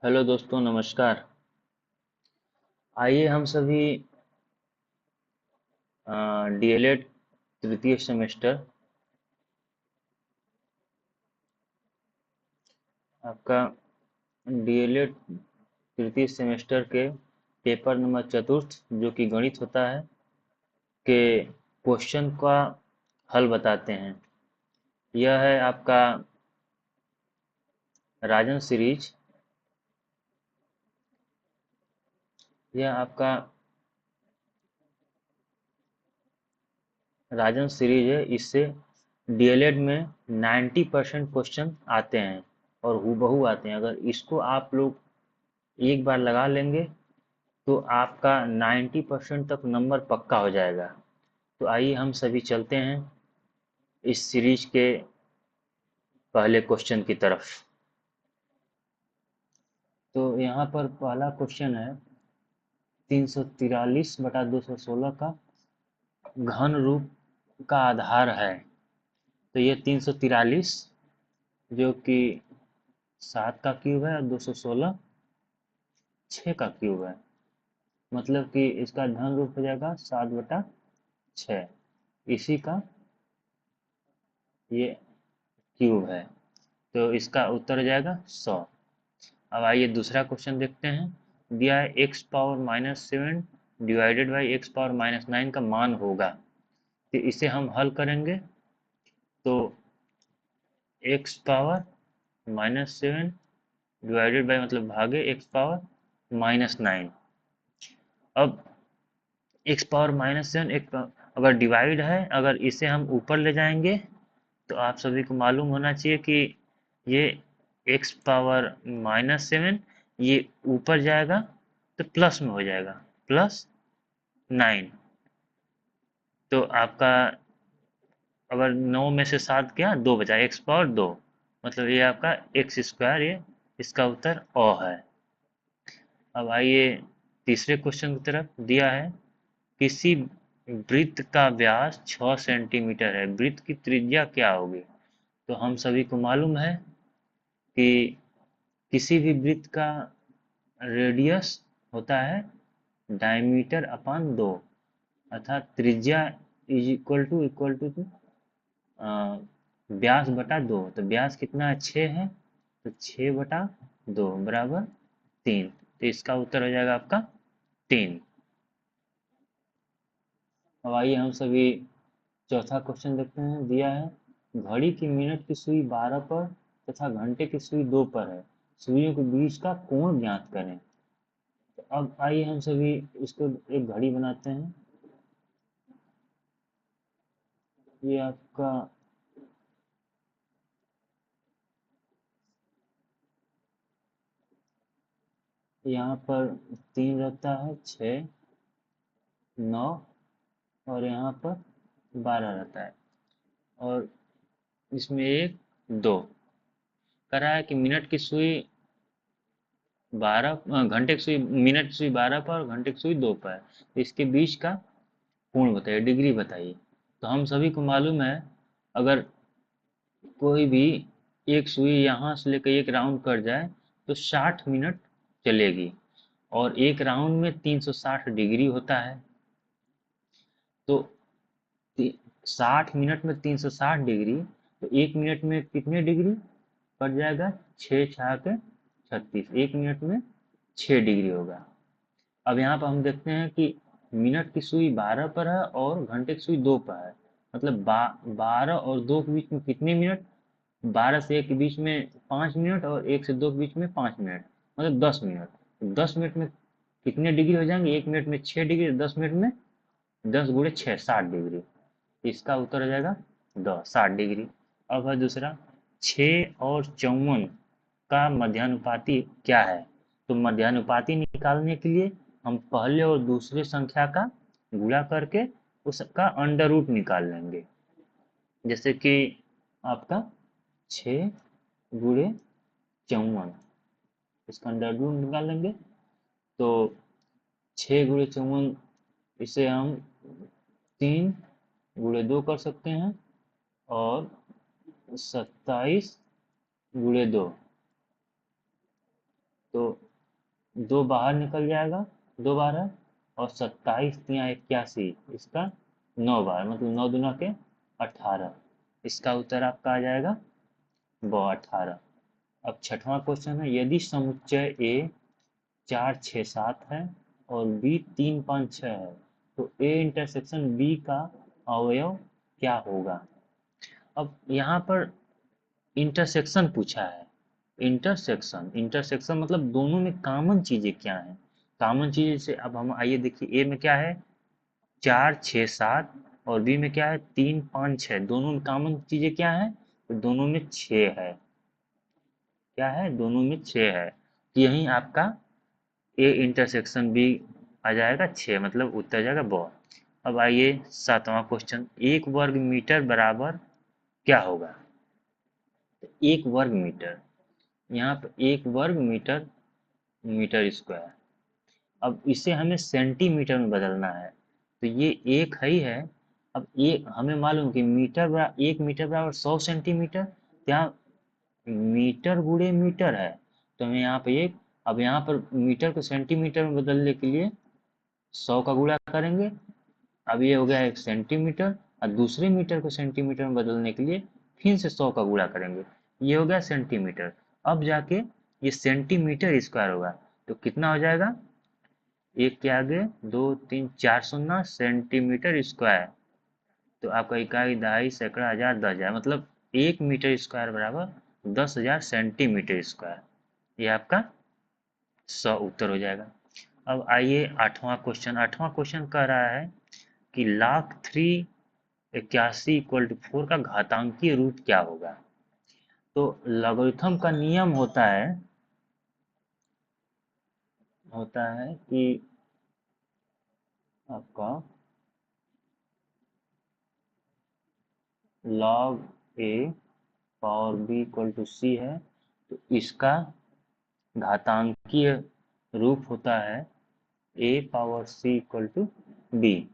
Hello दोस्तों, नमस्कार। आइए हम सभी डीएलएड तृतीय सेमेस्टर आपका डीएलएड तृतीय सेमेस्टर के पेपर नंबर चतुर्थ जो कि गणित होता है के क्वेश्चन का हल बताते हैं। यह है आपका राजन सीरीज। यह आपका राजन सीरीज है। इससे डीएलएड में 90% क्वेश्चन आते हैं और हूबहू आते हैं। अगर इसको आप लोग एक बार लगा लेंगे तो आपका 90% तक नंबर पक्का हो जाएगा। तो आइए हम सभी चलते हैं इस सीरीज के पहले क्वेश्चन की तरफ। तो यहाँ पर पहला क्वेश्चन है 343/216 का घन रूप का आधार है। तो ये 343 जो कि 7 का क्यूब है और 216 6 का क्यूब है। मतलब कि इसका घन रूप हो जाएगा 7/6। इसी का ये क्यूब है। तो इसका उत्तर हो जाएगा 100। अब आइए दूसरा क्वेश्चन देखते हैं। दिया है x⁻⁻7 डिवाइडेड बाई x⁻⁹ का मान होगा। तो इसे हम हल करेंगे तो x⁻⁻7 डिवाइडेड बाई मतलब भागे x⁻⁻9। अब x⁻⁻7 एक अगर डिवाइड है, अगर इसे हम ऊपर ले जाएंगे तो आप सभी को मालूम होना चाहिए कि ये x⁻⁻7 ये ऊपर जाएगा तो प्लस में हो जाएगा, +9। तो आपका अगर 9 में से 7 गया 2 बचा, x⁻2। मतलब ये आपका x², ये इसका उत्तर अ है। अब आइए तीसरे क्वेश्चन की तरफ। दिया है किसी वृत्त का व्यास 6 सेंटीमीटर है, वृत्त की त्रिज्या क्या होगी। तो हम सभी को मालूम है कि किसी भी वृत्त का रेडियस होता है डायमीटर अपॉन 2, अर्थात त्रिज्या इज इक्वल टू व्यास बटा 2। तो व्यास कितना है, 6 है। तो 6/2 बराबर 3। तो इसका उत्तर हो जाएगा आपका 3। अब आइए हम सभी चौथा क्वेश्चन देखते हैं। दिया है घड़ी की मिनट की सुई 12 पर तथा घंटे की सुई 2 पर है, सुइयों के बीच का कोण ज्ञात करें। तो अब आइए हम सभी इसको एक घड़ी बनाते हैं। ये आपका यहाँ पर 3 रहता है, 6, 9 और यहाँ पर 12 रहता है। और इसमें 1, 2 करा है कि मिनट की सुई 12, घंटे की सुई, मिनट की सुई 12 पर और घंटे की सुई 2 पर है। तो इसके बीच का कोण बताइए, डिग्री बताइए। तो हम सभी को मालूम है अगर कोई भी एक सुई यहाँ से लेकर एक राउंड कर जाए तो 60 मिनट चलेगी और एक राउंड में 360 डिग्री होता है। तो 60 मिनट में 360 डिग्री, तो एक मिनट में कितने डिग्री पड़ जाएगा, 6 छः के 36, एक मिनट में 6 डिग्री होगा। अब यहाँ पर हम देखते हैं कि मिनट की सुई 12 पर है और घंटे की सुई 2 पर है। मतलब 12 और 2 के बीच में कितने मिनट, 12 से 1 के बीच में 5 मिनट और 1 से 2 के बीच में 5 मिनट, मतलब 10 मिनट। तो 10 मिनट में कितने डिग्री हो जाएंगे, एक मिनट में 6 डिग्री, 10 मिनट में 10 गुणे 6 60 डिग्री। इसका उत्तर हो जाएगा 60 डिग्री। अब है दूसरा, 6 और 54 का मध्यानुपाती क्या है। तो मध्यानुपाती निकालने के लिए हम पहले और दूसरे संख्या का गुणा करके उसका अंडर रूट निकाल लेंगे। जैसे कि आपका 6 गुणे 54, इसका अंडर रूट निकाल लेंगे। तो 6 गुणे 54, इसे हम 3 गुणे 2 कर सकते हैं और 27 गुणे 2 तो 2 बाहर निकल जाएगा, 2 बार है, और 27 × 81, इसका 9 बार, मतलब 9 दूना के 18। इसका उत्तर आपका आ जाएगा वो 18। अब छठवां क्वेश्चन है, यदि समुच्चय ए 4 6 7 है और बी 3 5 6 है, तो ए इंटरसेक्शन बी का अवयव क्या होगा। अब यहाँ पर इंटरसेक्शन पूछा है। इंटरसेक्शन, इंटरसेक्शन मतलब दोनों में कॉमन चीजें क्या हैं। कॉमन चीजें से अब हम आइए देखिए, ए में क्या है 4 6 7, और बी में क्या है 3 5 6, दोनों में कॉमन चीजें क्या है, तो दोनों में 6 है। क्या है, दोनों में 6 है। यही आपका ए इंटरसेक्शन बी आ जाएगा 6, मतलब उत्तर आ जाएगा ब। अब आइए सातवां क्वेश्चन, 1 वर्ग मीटर बराबर क्या होगा। तो 1 वर्ग मीटर, यहाँ पर 1 वर्ग मीटर, मीटर स्क्वायर। अब इसे हमें सेंटीमीटर में बदलना है, तो ये एक ही है। अब ये हमें मालूम कि मीटर बराबर 1 मीटर बराबर 100 सेंटीमीटर, यहाँ मीटर गुणे मीटर है, तो हमें यहाँ पे एक, अब यहाँ पर मीटर को सेंटीमीटर में बदलने के लिए 100 का गुणा करेंगे। अब ये हो गया 1 सेंटीमीटर, और दूसरे मीटर को सेंटीमीटर में बदलने के लिए फिर से 100 का गुणा करेंगे, ये हो गया सेंटीमीटर। अब जाके ये सेंटीमीटर स्क्वायर होगा, तो कितना हो जाएगा, एक के आगे 2 3 4 शून्य सेंटीमीटर स्क्वायर। तो आपका इकाई, दहाई, सैकड़ा, हजार, 10,000, मतलब 1 मीटर स्क्वायर बराबर 10,000 सेंटीमीटर स्क्वायर। ये आपका 100 उत्तर हो जाएगा। अब आइए आठवां क्वेश्चन। आठवां क्वेश्चन कह रहा है कि log 381 = 4 का घातांकीय रूट क्या होगा। तो लॉगरिथम का नियम होता है कि आपका log a power b = c है, तो इसका घातांकीय रूप होता है a पावर c = b।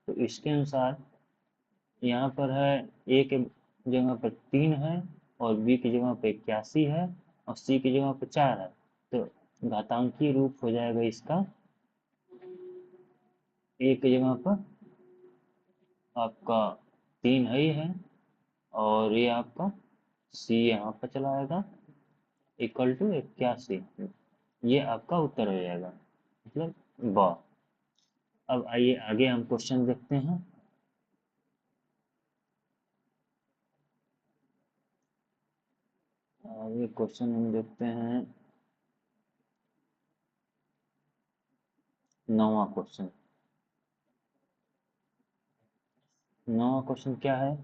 तो इसके अनुसार यहाँ पर है a के जगह पर 3 है, और b की जगह पर 81 है, और c की जगह पर 4 है। तो घातांकीय रूप हो जाएगा इसका a की जगह पर आपका 3 ही है, और ये आपका c यहाँ पर चला आएगा = 81। ये आपका उत्तर हो जाएगा, मतलब ब। अब आइए आगे हम क्वेश्चन देखते हैं। आगे क्वेश्चन हम देखते हैं 9वां क्वेश्चन। 9वां क्वेश्चन क्या है,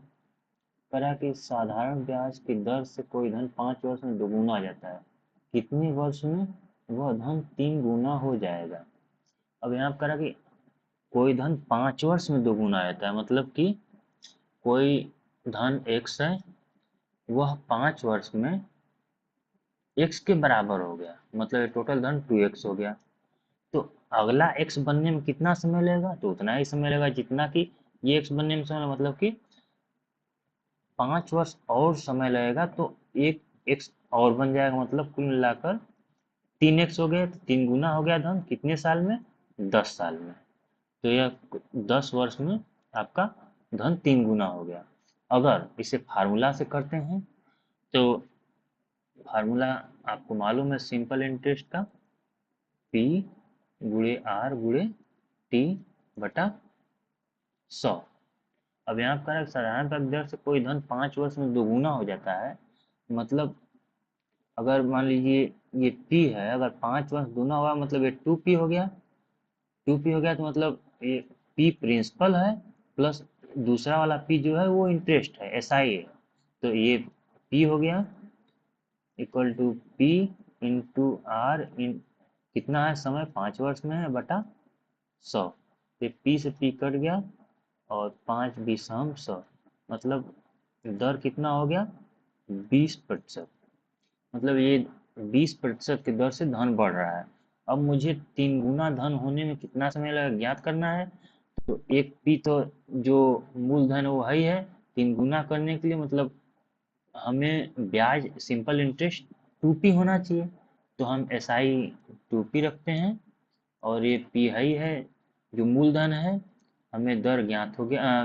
करा कि साधारण ब्याज की दर से कोई धन 5 वर्ष में दोगुना आ जाता है, कितने वर्ष में वह धन 3 गुना हो जाएगा। अब यहाँ करा कि कोई धन 5 वर्ष में दोगुना आ जाता है, मतलब कि कोई धन x है, वह 5 वर्ष में x के बराबर हो गया, मतलब टोटल धन 2x हो गया। तो अगला x बनने में कितना समय लगेगा, तो उतना ही समय लगेगा जितना कि ये x बनने में समय, मतलब कि 5 वर्ष और समय लगेगा, तो एक x और बन जाएगा, मतलब कुल मिलाकर 3x हो गया। तो 3 गुना हो गया धन कितने साल में, 10 साल में। तो यह 10 वर्ष में आपका धन 3 गुना हो गया। अगर इसे फार्मूला से करते हैं, तो फार्मूला आपको मालूम है सिंपल इंटरेस्ट का, P गुणे R गुणे T बटा 100। अब यहाँ पर साधारण ब्याज दर से कोई धन 5 वर्ष में दोगुना हो जाता है, मतलब अगर मान लीजिए ये P है, अगर 5 वर्ष गुना हुआ, मतलब ये 2P हो गया। 2P हो गया, तो मतलब ये P प्रिंसिपल है, प्लस दूसरा वाला P जो है वो इंटरेस्ट है, SI है। तो ये P हो गया = P इंटू R इन, कितना है समय 5 वर्ष में है, बटा 100। ये P से P कट गया, और 5 20 100, मतलब दर कितना हो गया 20%। मतलब ये 20% की दर से धन बढ़ रहा है। अब मुझे 3 गुना धन होने में कितना समय लगेगा ज्ञात करना है। तो एक पी तो जो मूलधन है वो वही है, 3 गुना करने के लिए मतलब हमें ब्याज सिंपल इंटरेस्ट 2P होना चाहिए। तो हम SI2P रखते हैं और ये P हाई है जो मूलधन है। हमें दर ज्ञात हो गया,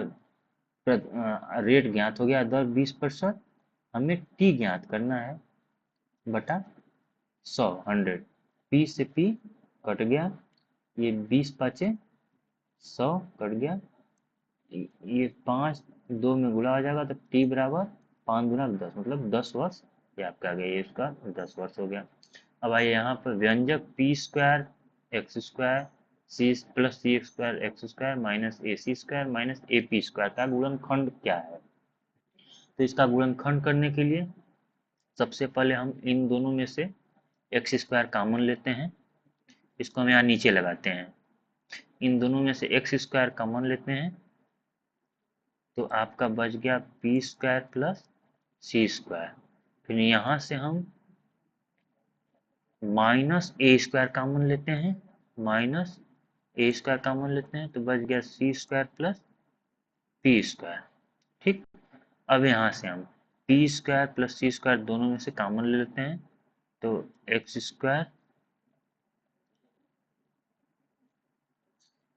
रेट ज्ञात हो गया, दर 20%। हमें T ज्ञात करना है बटा 100, 100। P से P कट गया, ये 20 पाँचे 100 कट गया, ये 5 2 में गुणा हो जाएगा तो T बराबर 5 गुना 10, मतलब 10 वर्ष ये आपका आ गया, ये इसका 10 वर्ष हो गया। अब आइए यहाँ पर व्यंजक p square x square c plus C square x square minus a c square minus a p square का गुणनखंड क्या है। तो इसका गुणनखंड करने के लिए सबसे पहले हम इन दोनों में से एक्स स्क्वायर कॉमन लेते हैं, इसको हम यहाँ नीचे लगाते हैं। इन दोनों में से एक्स स्क्वायर कॉमन लेते हैं तो आपका बच गया पी स्क्वायर प्लस सी स्क्वायर। फिर यहाँ से हम माइनस ए स्क्वायर कॉमन लेते हैं, माइनस ए स्क्वायर कॉमन लेते हैं तो बच गया सी स्क्वायर प्लस पी स्क्वायर। ठीक, अब यहाँ से हम पी स्क्वायर प्लस सी स्क्वायर दोनों में से कॉमन ले लेते हैं तो एक्स स्क्वायर।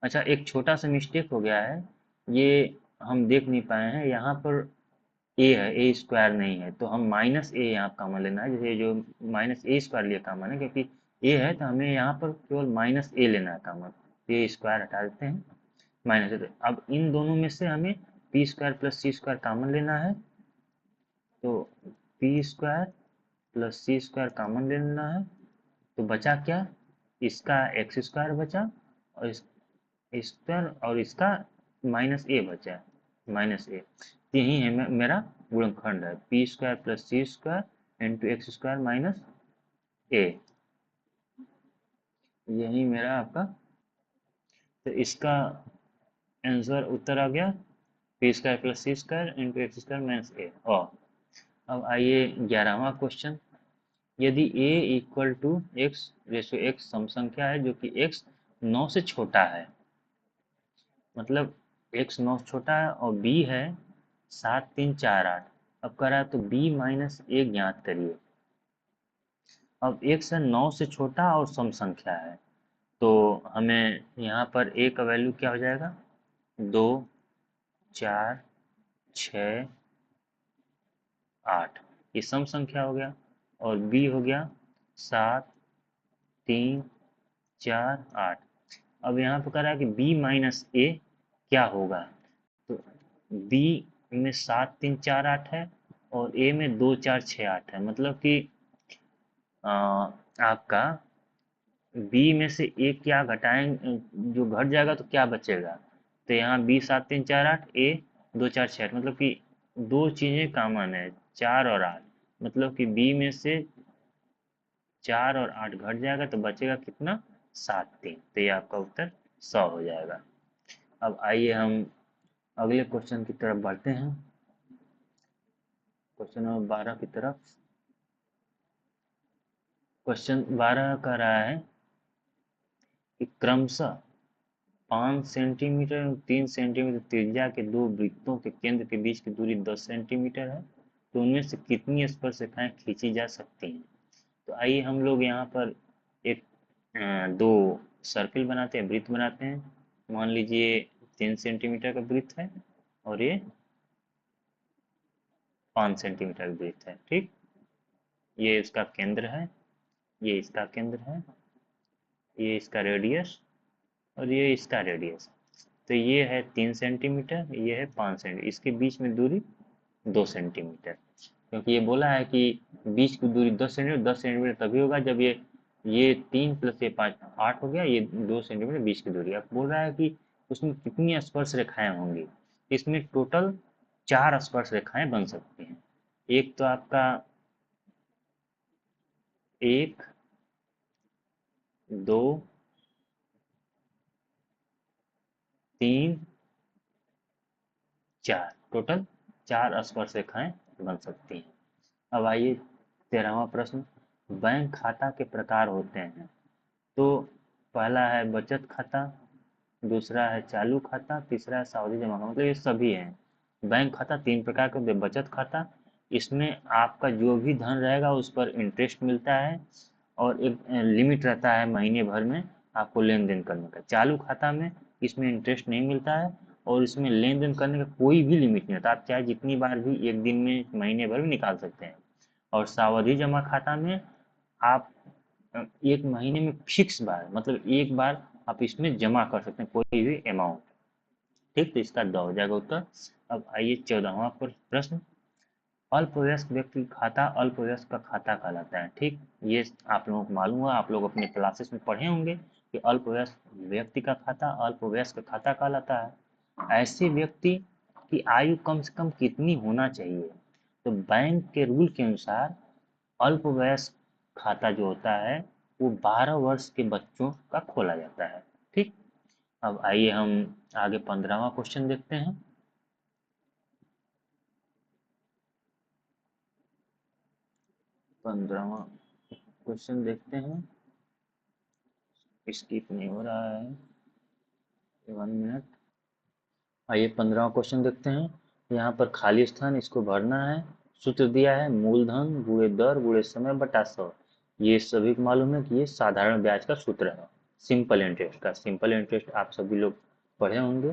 अच्छा, एक छोटा सा मिस्टेक हो गया है, ये हम देख नहीं पाए हैं, यहाँ पर ए है, ए स्क्वायर नहीं है, तो हम माइनस ए यहाँ कॉमन लेना है। जैसे जो माइनस ए स्क्वायर लिया कॉमन है, क्योंकि ए है तो हमें यहाँ पर केवल माइनस ए लेना है कॉमन, ए स्क्वायर हटा देते हैं, माइनस ए। अब इन दोनों में से हमें पी स्क्वायर प्लस सी स्क्वायर कॉमन लेना है तो पी स्क्वायर प्लस सी स्क्वायर कॉमन ले लेना है तो बचा क्या, इसका एक्स स्क्वायर बचा और इस स्क्वायर और इसका माइनस ए बचा, माइनस ए। यही है मेरा गुणनखंड है, P square plus C square into x square minus a, यही मेरा आपका। तो इसका आंसर उत्तर आ गया P square plus C square into x square minus a. और अब आइए 11वां क्वेश्चन। यदि a equal to x ratio x सम संख्या है जो कि x 9 से छोटा है, मतलब x 9 से छोटा है और b है 7 3 4 8। अब कह रहा है तो b माइनस ए ज्ञात करिए। अब x है 9 से छोटा और सम संख्या है, तो हमें यहाँ पर a का वैल्यू क्या हो जाएगा, 2 4 6 8, ये सम संख्या हो गया, और b हो गया 7 3 4 8। अब यहाँ पे कह रहा है कि b माइनस ए क्या होगा, तो b में 7 3 4 8 है और a में 2 4 6 8 है, मतलब कि आपका b में से a क्या घटाएंगे, जो घट जाएगा तो क्या बचेगा, तो यहाँ b 7 3 4 8 a 2 4 6 8, मतलब कि दो चीजें कॉमन है 4 और 8, मतलब कि b में से 4 और 8 घट जाएगा तो बचेगा कितना, 7 3, तो ये आपका उत्तर 100 हो जाएगा। अब आइए हम अगले क्वेश्चन की तरफ बढ़ते हैं, क्वेश्चन नंबर 12 की तरफ। क्वेश्चन 12 कह रहा है कि क्रमशः 5 सेंटीमीटर और 3 सेंटीमीटर त्रिज्या के दो वृत्तों के केंद्र के बीच की दूरी 10 सेंटीमीटर है, तो उनमें से कितनी स्पर्श रेखाएं खींची जा सकती हैं। तो आइए हम लोग यहाँ पर एक दो सर्किल बनाते हैं, वृत्त बनाते हैं। मान लीजिए 3 सेंटीमीटर का वृत्त है और ये 5 सेंटीमीटर का वृत्त है। ठीक, ये इसका केंद्र है, ये इसका केंद्र है, ये इसका रेडियस और ये इसका रेडियस। तो ये है 3 सेंटीमीटर, ये है 5 सेंटीमीटर, इसके बीच में दूरी 2 सेंटीमीटर, क्योंकि ये बोला है कि बीच की दूरी 10 सेंटीमीटर, 10 सेंटीमीटर तभी होगा जब ये 3 प्लस ये 5 8 हो गया, ये 2 सेंटीमीटर बीच की दूरी। अब बोल रहा है कि उसमें कितनी स्पर्श रेखाएं होंगी, इसमें टोटल 4 स्पर्श रेखाएं बन सकती हैं। एक तो आपका 1 2 3 4, टोटल 4 स्पर्श रेखाएं बन सकती हैं। अब आइए 13वां प्रश्न। बैंक खाता के प्रकार होते हैं, तो पहला है बचत खाता, दूसरा है चालू खाता, तीसरा है सावधि जमा खाता, मतलब ये सभी हैं। बैंक खाता 3 प्रकार का होता है। बचत खाता, इसमें आपका जो भी धन रहेगा उस पर इंटरेस्ट मिलता है और एक लिमिट रहता है महीने भर में आपको लेन देन करने का। चालू खाता में इसमें इंटरेस्ट नहीं मिलता है और इसमें लेन देन करने का कोई भी लिमिट नहीं होता, आप चाहे जितनी बार भी एक दिन में महीने भर में निकाल सकते हैं। और सावधि जमा खाता में आप एक महीने में फिक्स बार, मतलब एक बार आप इसमें जमा कर सकते हैं कोई भी अमाउंट। ठीक, तो इसका द हो जाएगा उत्तर। अब आइए 14वां प्रश्न। अल्पवयस्क व्यक्ति खाता अल्पवयस्क का खाता कहलाता है। ठीक, ये आप लोगों को मालूम हुआ, आप लोग अपने क्लासेस में पढ़े होंगे कि अल्पवयस्क व्यक्ति का खाता अल्पवयस्क खाता कहलाता है। ऐसे व्यक्ति की आयु कम से कम कितनी होना चाहिए? तो बैंक के रूल के अनुसार अल्पवयस्क खाता जो होता है वो 12 वर्ष के बच्चों का खोला जाता है। ठीक, अब आइए हम आगे 15वां क्वेश्चन देखते हैं। 15वां क्वेश्चन देखते हैं, स्किप नहीं हो रहा है, 1 मिनट। आइए 15वां क्वेश्चन देखते हैं। यहाँ पर खाली स्थान इसको भरना है। सूत्र दिया है मूलधन गुणे दर गुणे समय बटा 100। ये सभी को मालूम है कि ये साधारण ब्याज का सूत्र है, सिंपल इंटरेस्ट का। सिंपल इंटरेस्ट आप सभी लोग पढ़े होंगे,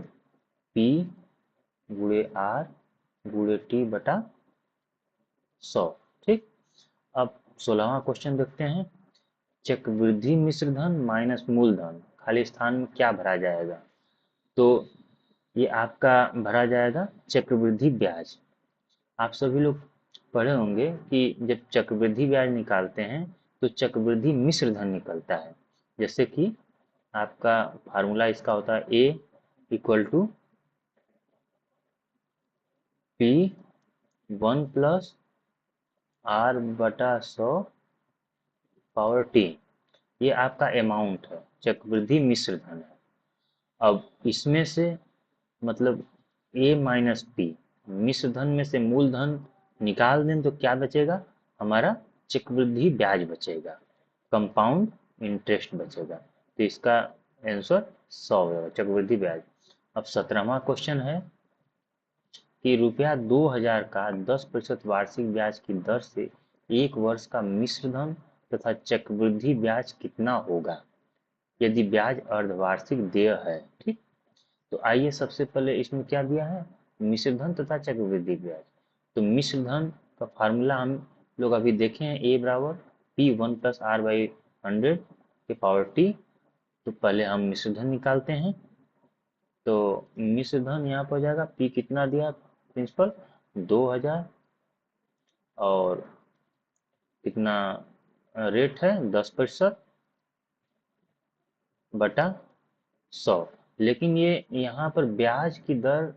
पी गुणे आर गुणे टी बटा 100। ठीक, अब 16वां क्वेश्चन देखते हैं। चक्रवृद्धि मिश्र धन माइनस मूलधन, खाली स्थान में क्या भरा जाएगा? तो ये आपका भरा जाएगा चक्रवृद्धि ब्याज। आप सभी लोग पढ़े होंगे कि जब चक्रवृद्धि ब्याज निकालते हैं तो चक्रवृद्धि मिश्र धन निकलता है। जैसे कि आपका फार्मूला इसका होता है A equal to P 1 plus R बटा 100 पावर टी। ये आपका अमाउंट है, चक्रवृद्धि मिश्र धन है। अब इसमें से मतलब ए माइनस पी, मिश्र धन में से मूलधन निकाल दें तो क्या बचेगा? हमारा चक्रवृद्धि ब्याज बचेगा, कंपाउंड इंटरेस्ट बचेगा। तो इसका आंसर 100 है, चक्रवृद्धि ब्याज। अब 17वां क्वेश्चन है कि रुपया 2000 का 10% वार्षिक ब्याज की दर से एक वर्ष का मिश्र धन तथा चक्रवृद्धि ब्याज कितना होगा यदि ब्याज अर्धवार्षिक देय है? ठीक, तो आइए सबसे पहले इसमें क्या दिया है, मिश्र धन तथा चक्रवृद्धि ब्याज। तो मिश्र धन का फार्मूला हम लोग अभी देखे हैं, ए बराबर पी 1 प्लस आर बाई 100 के पावर टी। तो पहले हम मिश्र धन निकालते हैं। तो मिश्र धन यहाँ पर हो जाएगा, पी कितना दिया प्रिंसिपल 2000 और कितना रेट है 10% बटा 100। लेकिन ये यहाँ पर ब्याज की दर,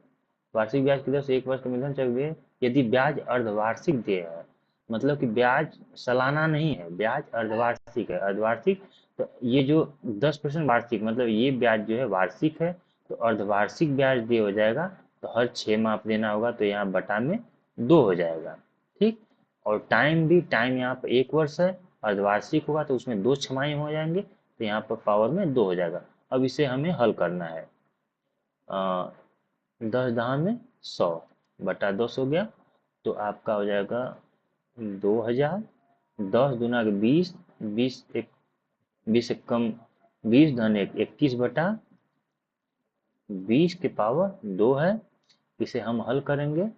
वार्षिक ब्याज की दर से एक वर्ष का मूलधन चक्रवृद्धि यदि ब्याज अर्धवार्षिक देय है, मतलब कि ब्याज सालाना नहीं है, ब्याज अर्धवार्षिक है। अर्धवार्षिक तो ये जो 10% वार्षिक, मतलब ये ब्याज जो है वार्षिक है, तो अर्धवार्षिक ब्याज देय हो जाएगा। तो हर 6 माह आप देना होगा, तो यहाँ बटा में 2 हो जाएगा। ठीक, और टाइम भी, टाइम यहाँ पर 1 वर्ष है, अर्धवार्षिक होगा तो उसमें 2 छमाही हो जाएंगे, तो यहाँ पर पावर में 2 हो जाएगा। अब इसे हमें हल करना है। 10 में 100 बटा 10 हो गया, तो आपका हो जाएगा 2000। 10 दूना के 20, 20 एक 20 से कम 20 धन 1 21 बटा 20 के पावर 2 है। इसे हम हल करेंगे,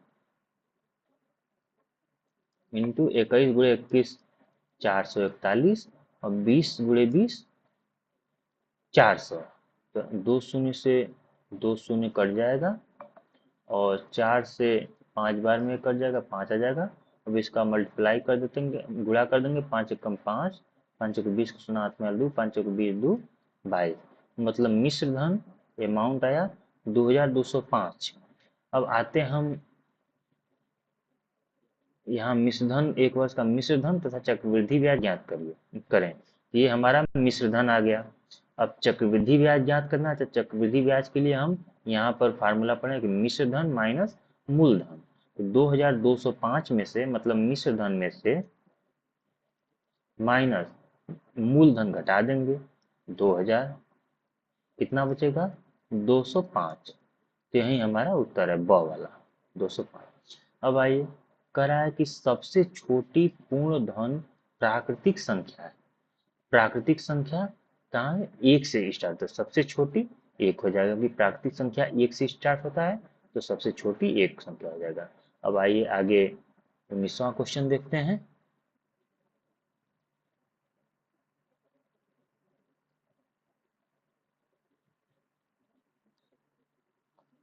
इंटू 21 गुणे 21 441 और 20 गुणे 20 400। तो 2 शून्य से 2 शून्य कट जाएगा और 4 से 5 बार में कट जाएगा, 5 आ जाएगा। अब इसका मल्टीप्लाई कर देते हैं, गुणा कर देंगे, 5 एकम 5, 5 को 20 को सुना हाथ में 2, 5 को 20 2 22। मतलब मिश्र धन अमाउंट आया 2205। अब आते हम यहाँ मिश्र धन, एक वर्ष का मिश्र धन तथा चक्रवृद्धि ब्याज ज्ञात करें। ये हमारा मिश्र धन आ गया। अब चक्रवृद्धि ब्याज ज्ञात करना है, तो चक्रवृद्धि ब्याज के लिए हम यहाँ पर फार्मूला पढ़े कि मिश्र धन माइनस मूलधन। तो 2205 में से, मतलब मिश्र धन में से माइनस मूलधन घटा देंगे 2000, कितना बचेगा 205। तो यही हमारा उत्तर है ब वाला 205। अब आइए, कह रहा है कि सबसे छोटी पूर्ण धन प्राकृतिक संख्या है। प्राकृतिक संख्या कहाँ है, एक से स्टार्ट, तो सबसे छोटी एक हो जाएगा, क्योंकि प्राकृतिक संख्या एक से स्टार्ट होता है, तो सबसे छोटी एक संख्या हो जाएगा। अब आइए आगे 19वां क्वेश्चन देखते हैं।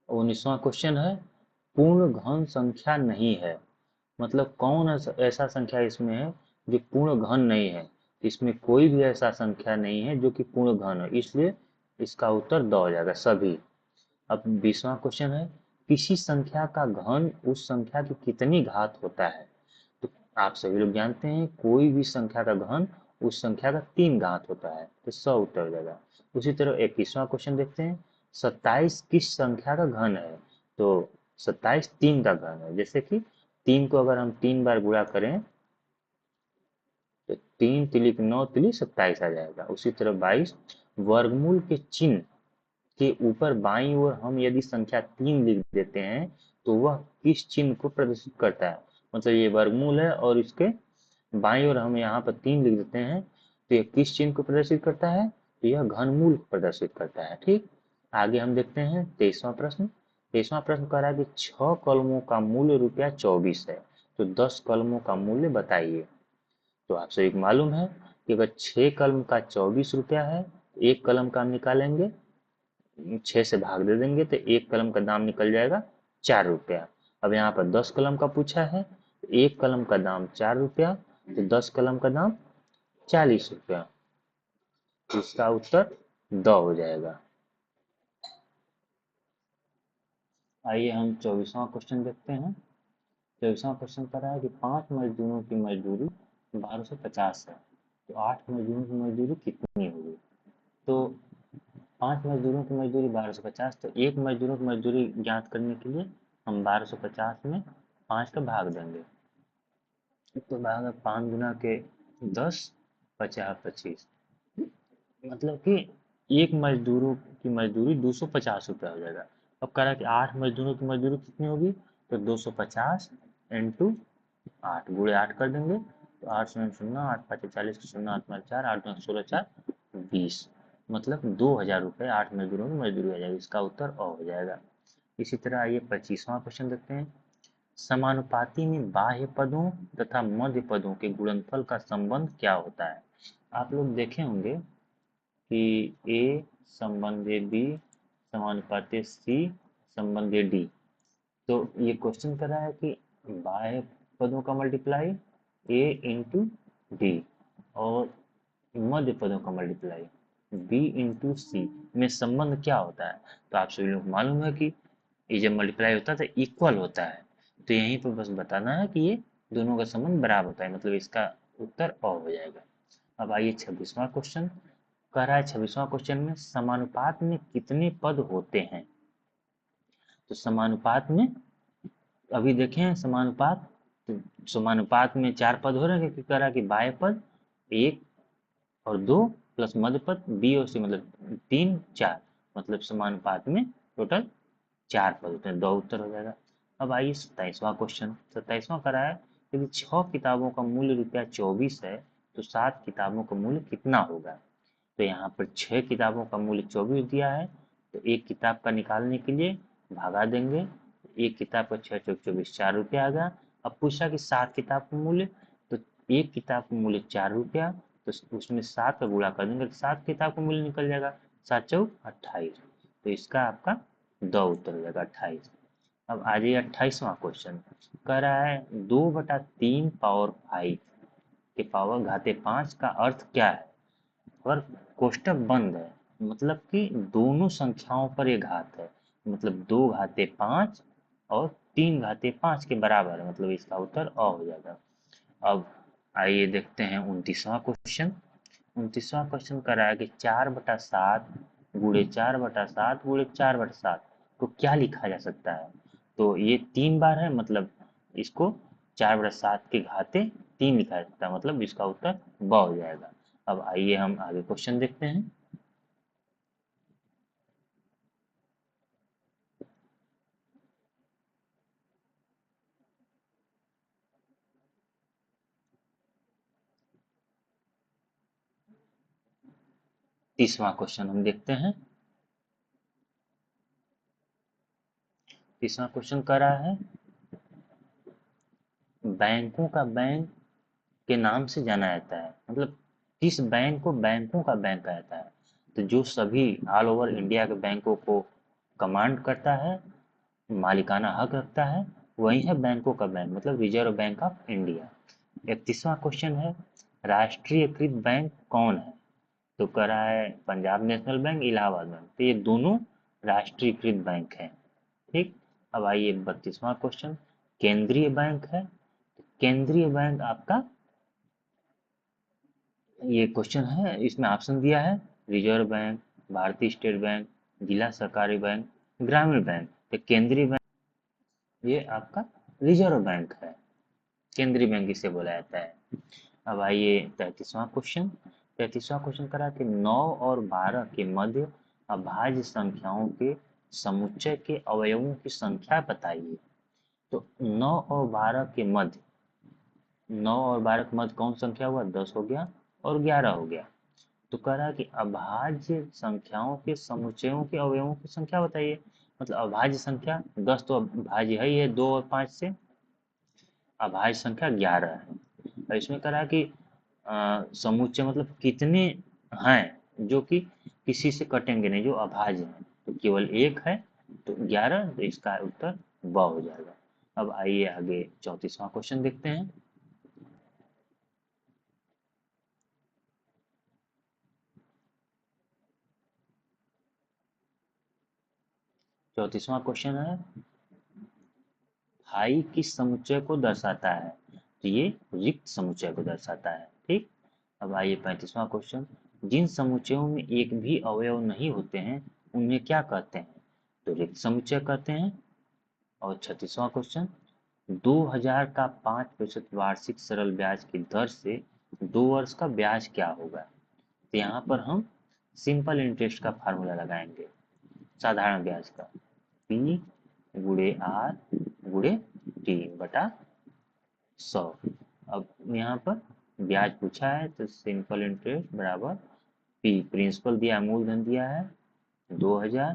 19वां क्वेश्चन है, पूर्ण घन संख्या नहीं है। मतलब कौन ऐसा संख्या इसमें है जो पूर्ण घन नहीं है। इसमें कोई भी ऐसा संख्या नहीं है जो कि पूर्ण घन है, इसलिए इसका उत्तर द हो जाएगा सभी। अब 20वां क्वेश्चन है, किसी संख्या का घन उस संख्या की कितनी घात होता है। तो आप सभी लोग जानते हैं कोई भी संख्या का घन उस संख्या का 3 घात होता है, तो 100 उत्तर हो जाएगा। उसी तरह 21वां क्वेश्चन देखते हैं, 27 किस संख्या का घन है। तो 27 3 का घन है, जैसे कि 3 को अगर हम 3 बार गुणा करें तो 3 तिलिक 9 तिलिक 27 आ जाएगा। उसी तरह 22, वर्गमूल के चिन्ह के ऊपर बाईं ओर हम यदि संख्या 3 लिख देते हैं तो वह किस चिन्ह को प्रदर्शित करता है। मतलब ये वर्गमूल है और इसके बाईं ओर हम यहाँ पर 3 लिख देते हैं, तो यह किस चिन्ह को प्रदर्शित करता है, तो यह घनमूल को प्रदर्शित करता है। ठीक, आगे हम देखते हैं 23वां प्रश्न। 23वां प्रश्न कह रहा है कि 6 कलमों का मूल्य रुपया 24 है, तो 10 कलमों का मूल्य बताइए। तो आप सभी को मालूम है कि अगर 6 कलम का 24 रुपया है, एक कलम का हम निकालेंगे, 6 से भाग दे देंगे तो एक कलम का दाम निकल जाएगा 4 रुपया। अब यहाँ पर 10 कलम का पूछा है, एक कलम का दाम 4 रुपया, तो 10 कलम का दाम 40 रुपया। इसका उत्तर द हो जाएगा। आइए हम 24वां क्वेश्चन देखते हैं। 24वां क्वेश्चन कर रहा है कि 5 मजदूरों की मजदूरी 1250 है, तो 8 मजदूरों की मजदूरी कितनी होगी। तो 5 मजदूरों की मजदूरी 1250, तो एक मजदूरों की मजदूरी ज्ञात करने के लिए हम 1250 में 5 का भाग देंगे। तो भाग 5 गुना के 10, 50 25, मतलब कि एक मजदूरों की मजदूरी 250 रुपया हो जाएगा। अब कह रहा है कि 8 मजदूरों की मजदूरी कितनी होगी, तो 250 इंटू 8 गुणे 8 कर देंगे, तो 8 शून्य शून्य, 8 पाँच 40, शून्य 8 पाँच 4, 8 9 16 4 20, मतलब 2000 रुपये 8 मजदूरों की मजदूरी हो जाएगी। इसका उत्तर अ हो जाएगा। इसी तरह आइए 25वां क्वेश्चन देखते हैं। समानुपाती में बाह्य पदों तथा मध्य पदों के गुणनफल का संबंध क्या होता है। आप लोग देखे होंगे कि ए संबंधी बी समानुपाती सी संबंधी डी। तो ये क्वेश्चन कर रहा है कि बाह्य पदों का मल्टीप्लाई ए इंटू डी और मध्य पदों का मल्टीप्लाई बी इंटू सी में संबंध क्या होता है। तो आप सभी लोग को मालूम है कि ये जब मल्टीप्लाई होता है तो इक्वल होता है, तो यहीं पर बस बताना है कि ये दोनों का संबंध बराबर होता है, मतलब इसका उत्तर अ हो जाएगा। अब आइए 26वां क्वेश्चन। कह रहा है 26वां क्वेश्चन में समानुपात में कितने पद होते हैं। तो समानुपात में अभी देखें समानुपात, तो समानुपात में 4 पद हो रहे हैं, क्योंकि कह रहा है कि बाह्य पद 1 और 2 प्लस मध्य पद बी और सी, मतलब 3 4, मतलब समानुपात में टोटल 4 पद होते हैं, 2 उत्तर हो जाएगा। अब आइए 27वां क्वेश्चन। 27वां कह रहा है यदि 6 किताबों का मूल्य रुपया 24 है तो 7 किताबों का मूल्य कितना होगा। तो यहाँ पर 6 किताबों का मूल्य 24 दिया है, तो एक किताब का निकालने के लिए भागा देंगे, एक किताब का 6 चौक 24 4 रुपया आ गया। अब पूछा कि 7 किताब का मूल्य, तो एक किताब का मूल्य 4 रुपया, तो उसमें 7 का गुणा कर देंगे तो 7 किताब का मूल्य निकल जाएगा, 7 चौक 28, तो इसका आपका द उत्तर हो जाएगा 28। अब आ जाइए 28वां क्वेश्चन। कह रहा है 2/3 पावर 5 के पावर घाते 5 का अर्थ क्या है। और कोष्टक बंद है, मतलब कि दोनों संख्याओं पर ये घात है, मतलब 2 घाते 5 और 3 घाते 5 के बराबर है, मतलब इसका उत्तर अ हो जाएगा। अब आइए देखते हैं 29वां क्वेश्चन। 29वां क्वेश्चन कह रहा है कि 4/7 गुणे 4/7 गुणे 4/7 को क्या लिखा जा सकता है। तो ये 3 बार है, मतलब इसको 4/7 के घाते 3 लिखा जा सकता है, मतलब इसका उत्तर ब हो जाएगा। अब आइए हम आगे क्वेश्चन देखते हैं। 30वां क्वेश्चन हम देखते हैं। 30वां क्वेश्चन कर रहा है, बैंकों का बैंक के नाम से जाना जाता है, मतलब किस बैंक को बैंकों का बैंक कहा जाता है? तो जो सभी ऑल ओवर इंडिया के बैंकों को कमांड करता है, मालिकाना हक रखता है, वही है बैंकों का बैंक, मतलब रिजर्व बैंक ऑफ इंडिया। 31वां क्वेश्चन है, राष्ट्रीयकृत बैंक कौन है? तो कह रहा है Punjab national bank, Allahabad bank, तो ये दोनों राष्ट्रीयकृत बैंक हैं। ठीक। अब आइए 32वां क्वेश्चन, केंद्रीय बैंक है। केंद्रीय बैंक आपका, ये क्वेश्चन है, इसमें ऑप्शन दिया है रिजर्व बैंक, भारतीय स्टेट बैंक, जिला सहकारी बैंक, ग्रामीण बैंक। तो केंद्रीय बैंक ये आपका रिजर्व बैंक है, केंद्रीय बैंक इसे बोला जाता है। अब आइए 33वां क्वेश्चन। 33वां क्वेश्चन करा कि 9 और 12 के मध्य अभाज्य संख्याओं के समुच्चय के अवयवों की संख्या बताइए। तो 9 और 12 के मध्य, 9 और 12 के मध्य कौन संख्या हुआ? 10 हो गया और 11 हो गया। तो कह रहा कि अभाज्य संख्याओं के समुच्चयों के अवयवों की संख्या बताइए। मतलब अभाज्य संख्या 10 तो अभाज्य है ही है 2 और 5 से, अभाज्य संख्या 11 है। और इसमें कह रहा कि समुच्चय मतलब कितने हैं जो कि किसी से कटेंगे नहीं, जो अभाज्य हैं, तो केवल एक है, तो 11, तो इसका उत्तर ब हो जाएगा। अब आइए आगे 34वां क्वेश्चन देखते हैं। 34वां क्वेश्चन है, हाई किस समुच्चय को दर्शाता है? तो ये रिक्त समुच्चय को दर्शाता है। ठीक। अब आइए 35वां क्वेश्चन, जिन समुच्चयों में एक भी अवयव नहीं होते हैं उन्हें क्या कहते हैं? तो रिक्त समुच्चय कहते हैं। और 36वां क्वेश्चन, 2000 का 5% वार्षिक सरल ब्याज की दर से 2 वर्ष का ब्याज क्या होगा? तो यहाँ पर हम सिंपल इंटरेस्ट का फार्मूला लगाएंगे, साधारण ब्याज का, पी गुणे आर गुणे टी बटा 100। अब यहाँ पर ब्याज पूछा है तो सिंपल इंटरेस्ट बराबर पी, प्रिंसिपल दिया, मूलधन दिया है 2000,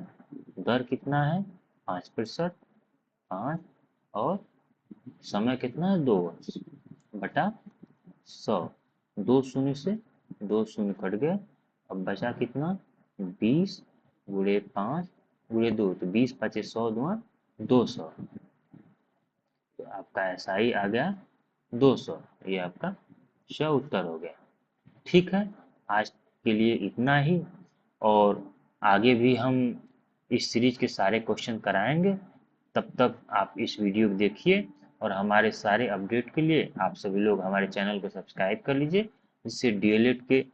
दर कितना है 5%, 5, और समय कितना है 2 वर्ष, बटा 100। 2 शून्य से 2 शून्य कट गए, अब बचा कितना 20 गुणे 5 गुणे 2, तो 20 5 100 दुआ 200। तो आपका ऐसा ही आ गया 200, ये आपका श उत्तर हो गया। ठीक है, आज के लिए इतना ही, और आगे भी हम इस सीरीज के सारे क्वेश्चन कराएंगे। तब तक आप इस वीडियो को देखिए, और हमारे सारे अपडेट के लिए आप सभी लोग हमारे चैनल को सब्सक्राइब कर लीजिए, जिससे डीएलएड के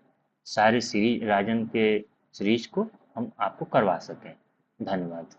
सारे सीरीज, राजन के सीरीज को हम आपको करवा सकें। धन्यवाद।